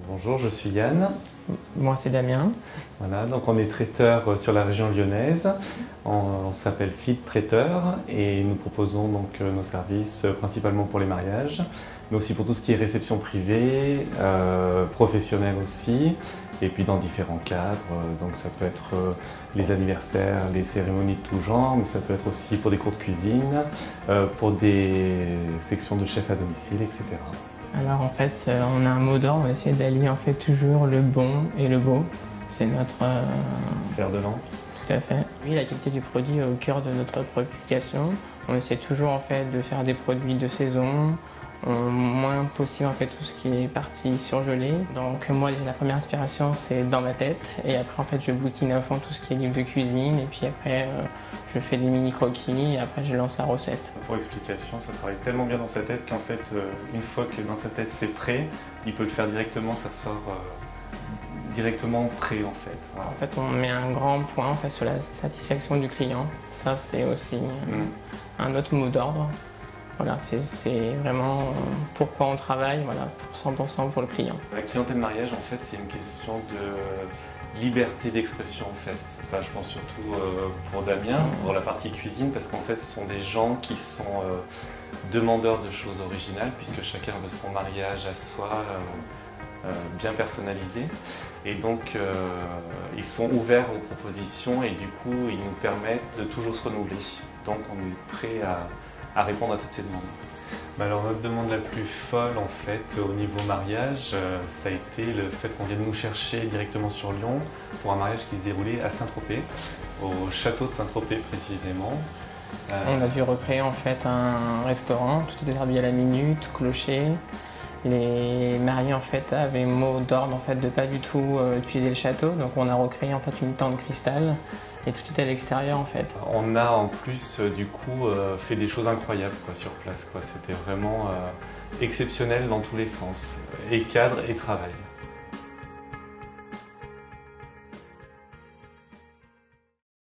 Bonjour, je suis Yann. Moi, c'est Damien. Voilà, donc on est traiteur sur la région lyonnaise. On s'appelle Fit Traiteur et nous proposons donc nos services principalement pour les mariages, mais aussi pour tout ce qui est réception privée, professionnelle aussi, et puis dans différents cadres. Donc ça peut être les anniversaires, les cérémonies de tout genre, mais ça peut être aussi pour des cours de cuisine, pour des sections de chefs à domicile, etc. Alors en fait, on a un mot d'ordre, on essaie d'allier en fait toujours le bon et le beau. C'est notre... Fer de lance. Tout à fait. Oui, la qualité du produit est au cœur de notre préoccupation. On essaie toujours en fait de faire des produits de saison, moins possible en fait tout ce qui est partie surgelée. Donc moi déjà la première inspiration c'est dans ma tête et après en fait je bouquine à fond tout ce qui est livre de cuisine et puis après je fais des mini croquis et après je lance la recette. Pour explication, ça travaille tellement bien dans sa tête qu'en fait une fois que dans sa tête c'est prêt, il peut le faire directement, ça sort directement prêt en fait. Voilà. En fait on met un grand point en fait sur la satisfaction du client. Ça c'est aussi un autre mot d'ordre. Voilà, c'est vraiment pourquoi on travaille, voilà, pour 100% pour le client. La clientèle mariage, en fait, c'est une question de liberté d'expression, en fait. Enfin, je pense surtout pour Damien, pour la partie cuisine, parce qu'en fait, ce sont des gens qui sont demandeurs de choses originales, puisque chacun veut son mariage à soi, bien personnalisé. Et donc, ils sont ouverts aux propositions et du coup, ils nous permettent de toujours se renouveler. Donc, on est prêt à répondre à toutes ces demandes. Alors notre demande la plus folle en fait au niveau mariage, ça a été le fait qu'on vienne nous chercher directement sur Lyon pour un mariage qui se déroulait à Saint-Tropez, au château de Saint-Tropez précisément. On a dû recréer en fait un restaurant, tout était servi à la minute, clocher. Les mariés en fait avaient mot d'ordre en fait de pas du tout utiliser le château, donc on a recréé en fait une tente cristal. Et tout était à l'extérieur en fait. On a en plus du coup fait des choses incroyables quoi, sur place. C'était vraiment exceptionnel dans tous les sens, et cadre et travail.